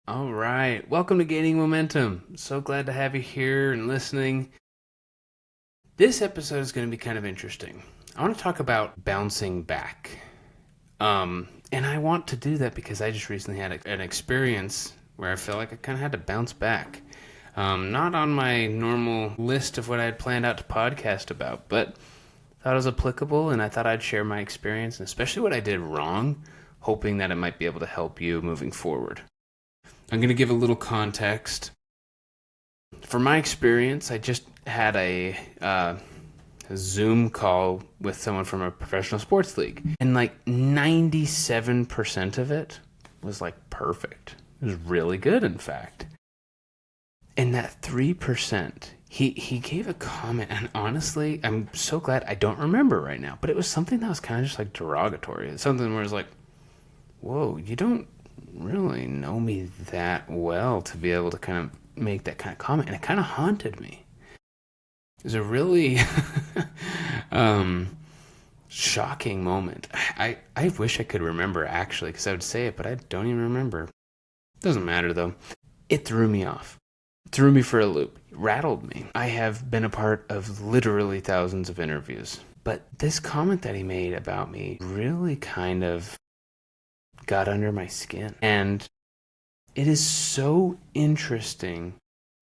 All right. Welcome to Gaining Momentum. So glad to have you here and listening. This episode is going to be kind of interesting. I want to talk about bouncing back. And I want to do that because I just recently had an experience where I felt like I kind of had to bounce back. Not on my normal list of what I had planned out to podcast about, but thought it was applicable and I thought I'd share my experience, and especially what I did wrong, hoping that it might be able to help you moving forward. I'm going to give a little context. For my experience, I just had a Zoom call with someone from a professional sports league. And like 97% of it was like perfect. It was really good, in fact. And that 3%, he gave a comment, and honestly, I'm so glad I don't remember right now, but it was something that was kind of just like derogatory. It's something where it's like, whoa, you don't really know me that well to be able to kind of make that kind of comment, and it kind of haunted me. It was a really shocking moment. I wish I could remember, actually, because I would say it, but I don't even remember. Doesn't matter, though. It threw me off. It threw me for a loop. It rattled me. I have been a part of literally thousands of interviews, but this comment that he made about me really kind of got under my skin. And it is so interesting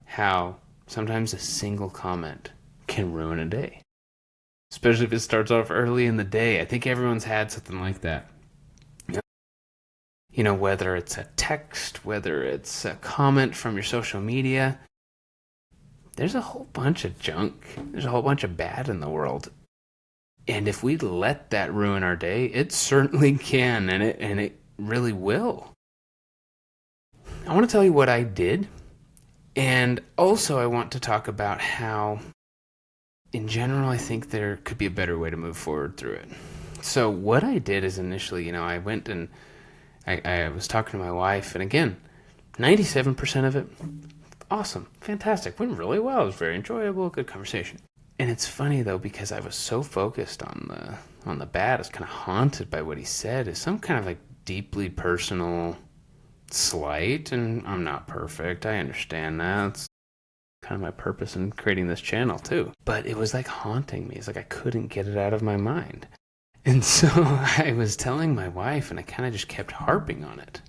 how sometimes a single comment can ruin a day, especially if it starts off early in the day. I think everyone's had something like that. You know, whether it's a text, whether it's a comment from your social media, there's a whole bunch of junk. There's a whole bunch of bad in the world. And if we let that ruin our day, it certainly can, and it really will. I want to tell you what I did, and also I want to talk about how, in general, I think there could be a better way to move forward through it. So what I did is initially, I went and I was talking to my wife, and again, 97% of it, awesome, fantastic, went really well. It was very enjoyable, good conversation. And it's funny though, because I was so focused on the bad, I was kind of haunted by what he said. It's some kind of like deeply personal slight, and I'm not perfect. I understand that. It's kind of my purpose in creating this channel too. But it was like haunting me. It's like I couldn't get it out of my mind. And so I was telling my wife, and I kind of just kept harping on it.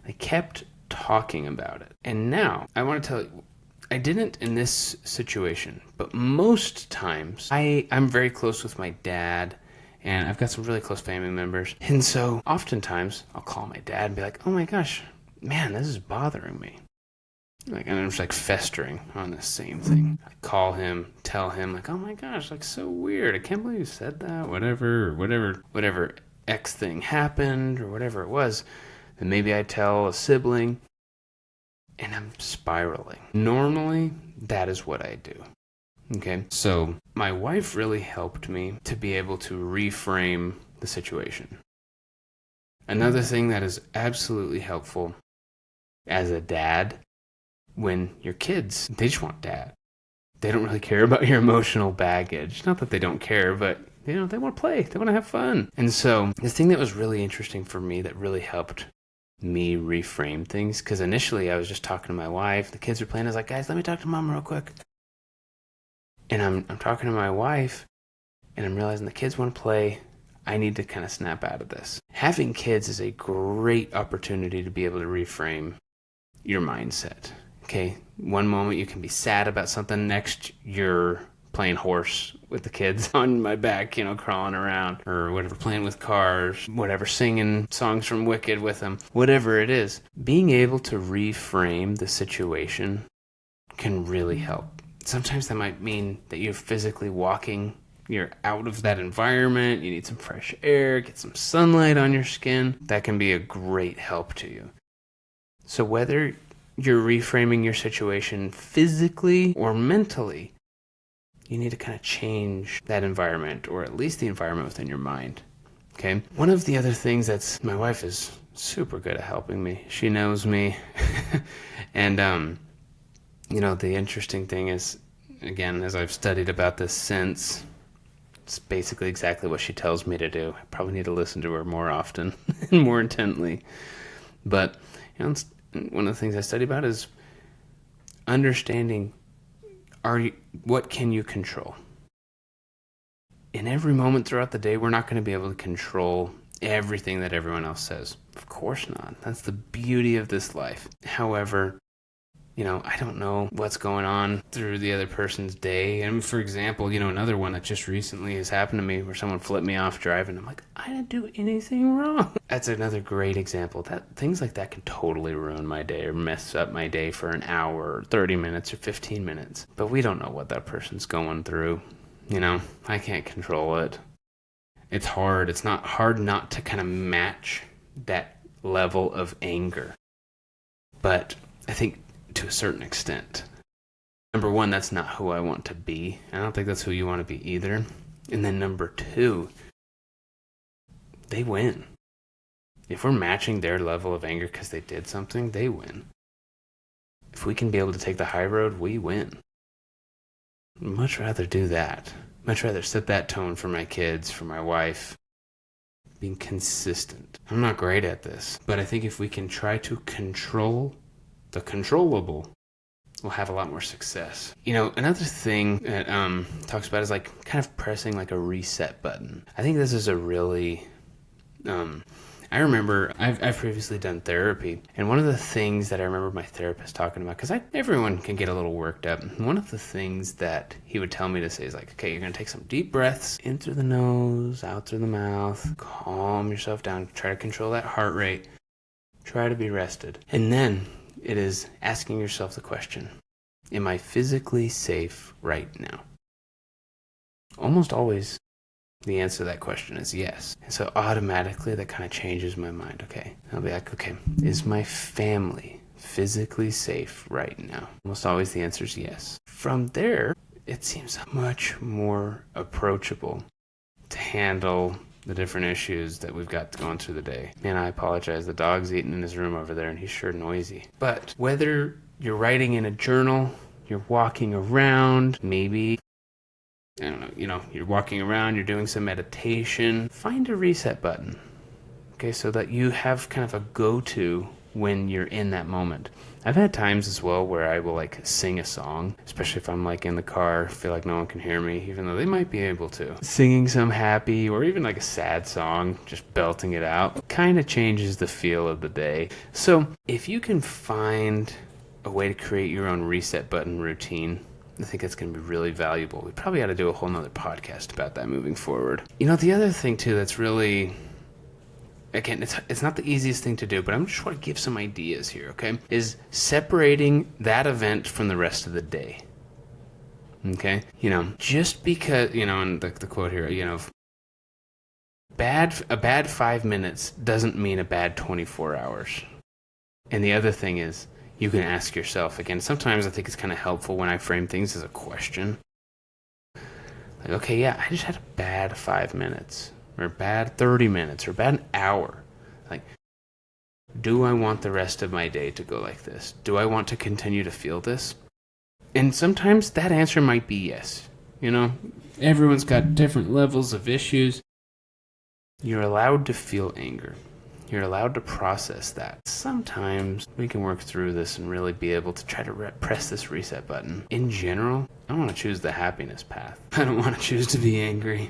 I kept talking about it. And now I want to tell you, I didn't in this situation, but most times I'm very close with my dad, and I've got some really close family members. And so oftentimes I'll call my dad and be like, oh my gosh, man, this is bothering me. And I'm just like festering on this same thing. I call him, tell him like, oh my gosh, like so weird. I can't believe you said that, whatever X thing happened or whatever it was. Then maybe I tell a sibling, and I'm spiraling. Normally, that is what I do. Okay, so my wife really helped me to be able to reframe the situation. Another thing that is absolutely helpful as a dad, when your kids, they just want dad. They don't really care about your emotional baggage. Not that they don't care, but they want to play. They want to have fun. And so the thing that was really interesting for me that really helped me reframe things, because initially I was just talking to my wife. The kids were playing. I was like, guys, let me talk to mom real quick. And I'm talking to my wife, and I'm realizing the kids want to play. I need to kind of snap out of this. Having kids is a great opportunity to be able to reframe your mindset. Okay, one moment you can be sad about something, next you're playing horse with the kids on my back, crawling around, or whatever, playing with cars, whatever, singing songs from Wicked with them, whatever it is. Being able to reframe the situation can really help. Sometimes that might mean that you're physically walking, you're out of that environment, you need some fresh air, get some sunlight on your skin. That can be a great help to you. So whether you're reframing your situation physically or mentally, you need to kind of change that environment, or at least the environment within your mind. Okay? One of the other things my wife is super good at helping me. She knows me. And, the interesting thing is, again, as I've studied about this since, it's basically exactly what she tells me to do. I probably need to listen to her more often and more intently. But, And one of the things I study about is understanding what can you control? In every moment throughout the day, we're not going to be able to control everything that everyone else says. Of course not. That's the beauty of this life. However, I don't know what's going on through the other person's day. And for example, another one that just recently has happened to me where someone flipped me off driving. I'm like, I didn't do anything wrong. That's another great example. That things like that can totally ruin my day or mess up my day for an hour, or 30 minutes, or 15 minutes. But we don't know what that person's going through. I can't control it. It's hard. It's not hard not to kind of match that level of anger. But I think to a certain extent. Number one, that's not who I want to be. I don't think that's who you want to be either. And then number two, they win. If we're matching their level of anger because they did something, they win. If we can be able to take the high road, we win. I'd much rather do that. Much rather set that tone for my kids, for my wife. Being consistent. I'm not great at this, but I think if we can try to control the controllable, we'll have a lot more success. Another thing that talks about is like kind of pressing like a reset button. I think this is a really I remember I've previously done therapy, and one of the things that I remember my therapist talking about, because everyone can get a little worked up, and one of the things that he would tell me to say is like, okay, you're going to take some deep breaths in through the nose, out through the mouth, calm yourself down, try to control that heart rate, try to be rested. And then it is asking yourself the question, am I physically safe right now? Almost always the answer to that question is yes. And so automatically that kind of changes my mind. Okay, I'll be like, okay, is my family physically safe right now? Almost always the answer is yes. From there, it seems much more approachable to handle the different issues that we've got going through the day. Man, I apologize. The dog's eating in his room over there, and he's sure noisy. But whether you're writing in a journal, you're walking around, maybe, I don't know, you're walking around, you're doing some meditation, find a reset button. Okay, so that you have kind of a go-to when you're in that moment. I've had times as well where I will like sing a song, especially if I'm like in the car, feel like no one can hear me, even though they might be able to. Singing some happy or even like a sad song, just belting it out, kind of changes the feel of the day. So if you can find a way to create your own reset button routine, I think that's going to be really valuable. We probably ought to do a whole nother podcast about that moving forward. The other thing too that's really, again, it's not the easiest thing to do, but I'm just want to give some ideas here, okay? Is separating that event from the rest of the day. Okay? Just because, and the quote here, a bad 5 minutes doesn't mean a bad 24 hours. And the other thing is, you can ask yourself, again, sometimes I think it's kind of helpful when I frame things as a question. Like, okay, yeah, I just had a bad 5 minutes, or bad 30 minutes, or bad an hour. Like, do I want the rest of my day to go like this? Do I want to continue to feel this? And sometimes that answer might be yes. Everyone's got different levels of issues. You're allowed to feel anger. You're allowed to process that. Sometimes we can work through this and really be able to try to press this reset button. In general, I want to choose the happiness path. I don't want to choose to be angry.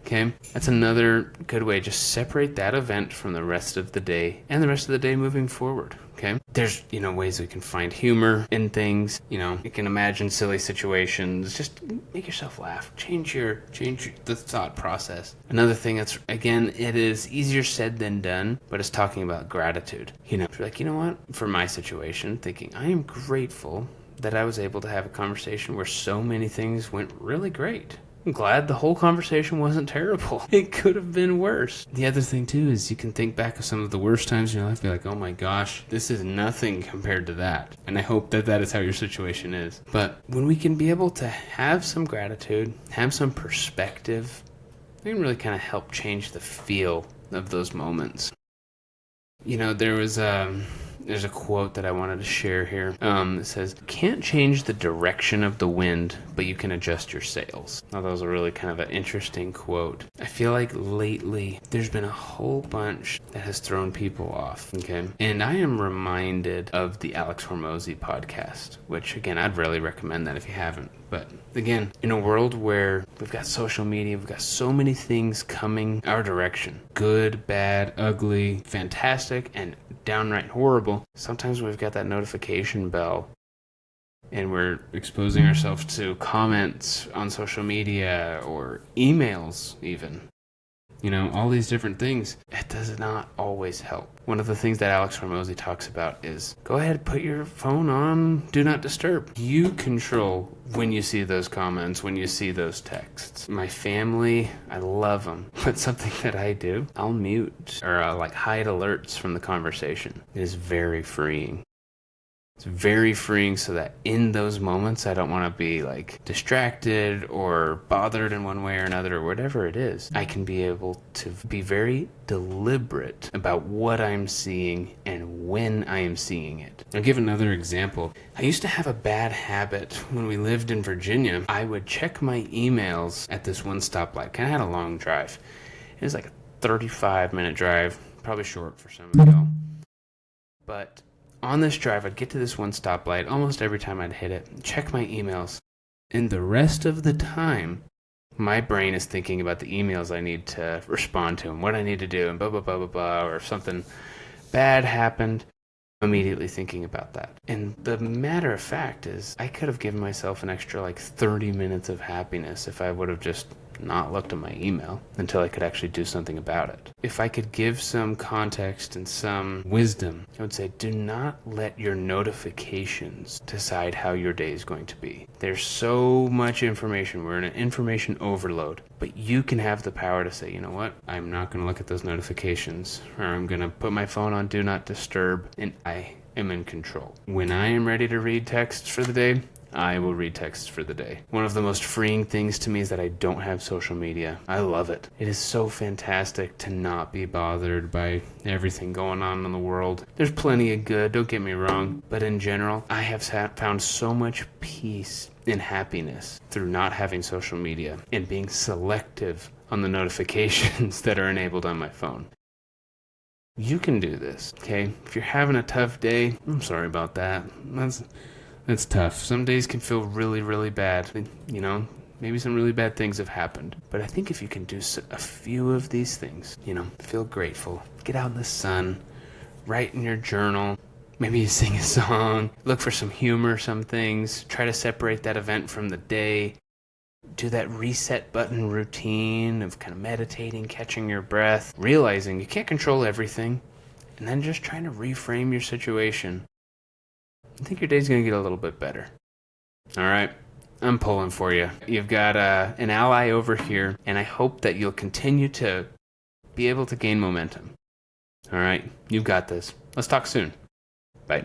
Okay? That's another good way. Just separate that event from the rest of the day and the rest of the day moving forward. Okay? There's, ways we can find humor in things. You can imagine silly situations. Just make yourself laugh. Change the thought process. Another thing that's, again, it is easier said than done, but it's talking about gratitude. You're like, you know what? For my situation, thinking, I am grateful that I was able to have a conversation where so many things went really great. I'm glad the whole conversation wasn't terrible. It could have been worse. The other thing, too, is you can think back of some of the worst times in your life and be like, oh my gosh, this is nothing compared to that. And I hope that that is how your situation is. But when we can be able to have some gratitude, have some perspective, it can really kind of help change the feel of those moments. There was There's a quote that I wanted to share here. It says, "Can't change the direction of the wind, but you can adjust your sails." Now, that was a really kind of an interesting quote. I feel like lately there's been a whole bunch that has thrown people off, okay? And I am reminded of the Alex Hormozy podcast, which, again, I'd really recommend that if you haven't. But again, in a world where we've got social media, we've got so many things coming our direction, good, bad, ugly, fantastic, and downright horrible, sometimes we've got that notification bell and we're exposing ourselves to comments on social media or emails even. All these different things. It does not always help. One of the things that Alex Hormozy talks about is go ahead, put your phone on Do Not Disturb. You control when you see those comments, when you see those texts. My family, I love them. But something that I do, I'll mute or hide alerts from the conversation. It is very freeing. It's very freeing so that in those moments, I don't want to be distracted or bothered in one way or another or whatever it is. I can be able to be very deliberate about what I'm seeing and when I am seeing it. I'll give another example. I used to have a bad habit when we lived in Virginia. I would check my emails at this one stoplight. Kind of had a long drive. It was like a 35-minute drive, probably short for some of y'all. But on this drive, I'd get to this one stoplight almost every time I'd hit it, check my emails, and the rest of the time, my brain is thinking about the emails I need to respond to and what I need to do and blah, blah, blah, blah, blah, or if something bad happened, I'm immediately thinking about that. And the matter of fact is, I could have given myself an extra 30 minutes of happiness if I would have just not looked at my email until I could actually do something about it. If I could give some context and some wisdom, I would say do not let your notifications decide how your day is going to be. There's so much information. We're in an information overload. But you can have the power to say, you know what? I'm not going to look at those notifications, or I'm going to put my phone on Do Not Disturb, and I am in control. When I am ready to read texts for the day, I will read texts for the day. One of the most freeing things to me is that I don't have social media. I love it. It is so fantastic to not be bothered by everything going on in the world. There's plenty of good, don't get me wrong, but in general, I have found so much peace and happiness through not having social media and being selective on the notifications that are enabled on my phone. You can do this, okay? If you're having a tough day, I'm sorry about that. That's tough. Some days can feel really, really bad. Maybe some really bad things have happened. But I think if you can do a few of these things, feel grateful, get out in the sun, write in your journal, maybe you sing a song, look for some humor, some things, try to separate that event from the day, do that reset button routine of kind of meditating, catching your breath, realizing you can't control everything, and then just trying to reframe your situation. I think your day's going to get a little bit better. All right, I'm pulling for you. You've got an ally over here, and I hope that you'll continue to be able to gain momentum. All right, you've got this. Let's talk soon. Bye.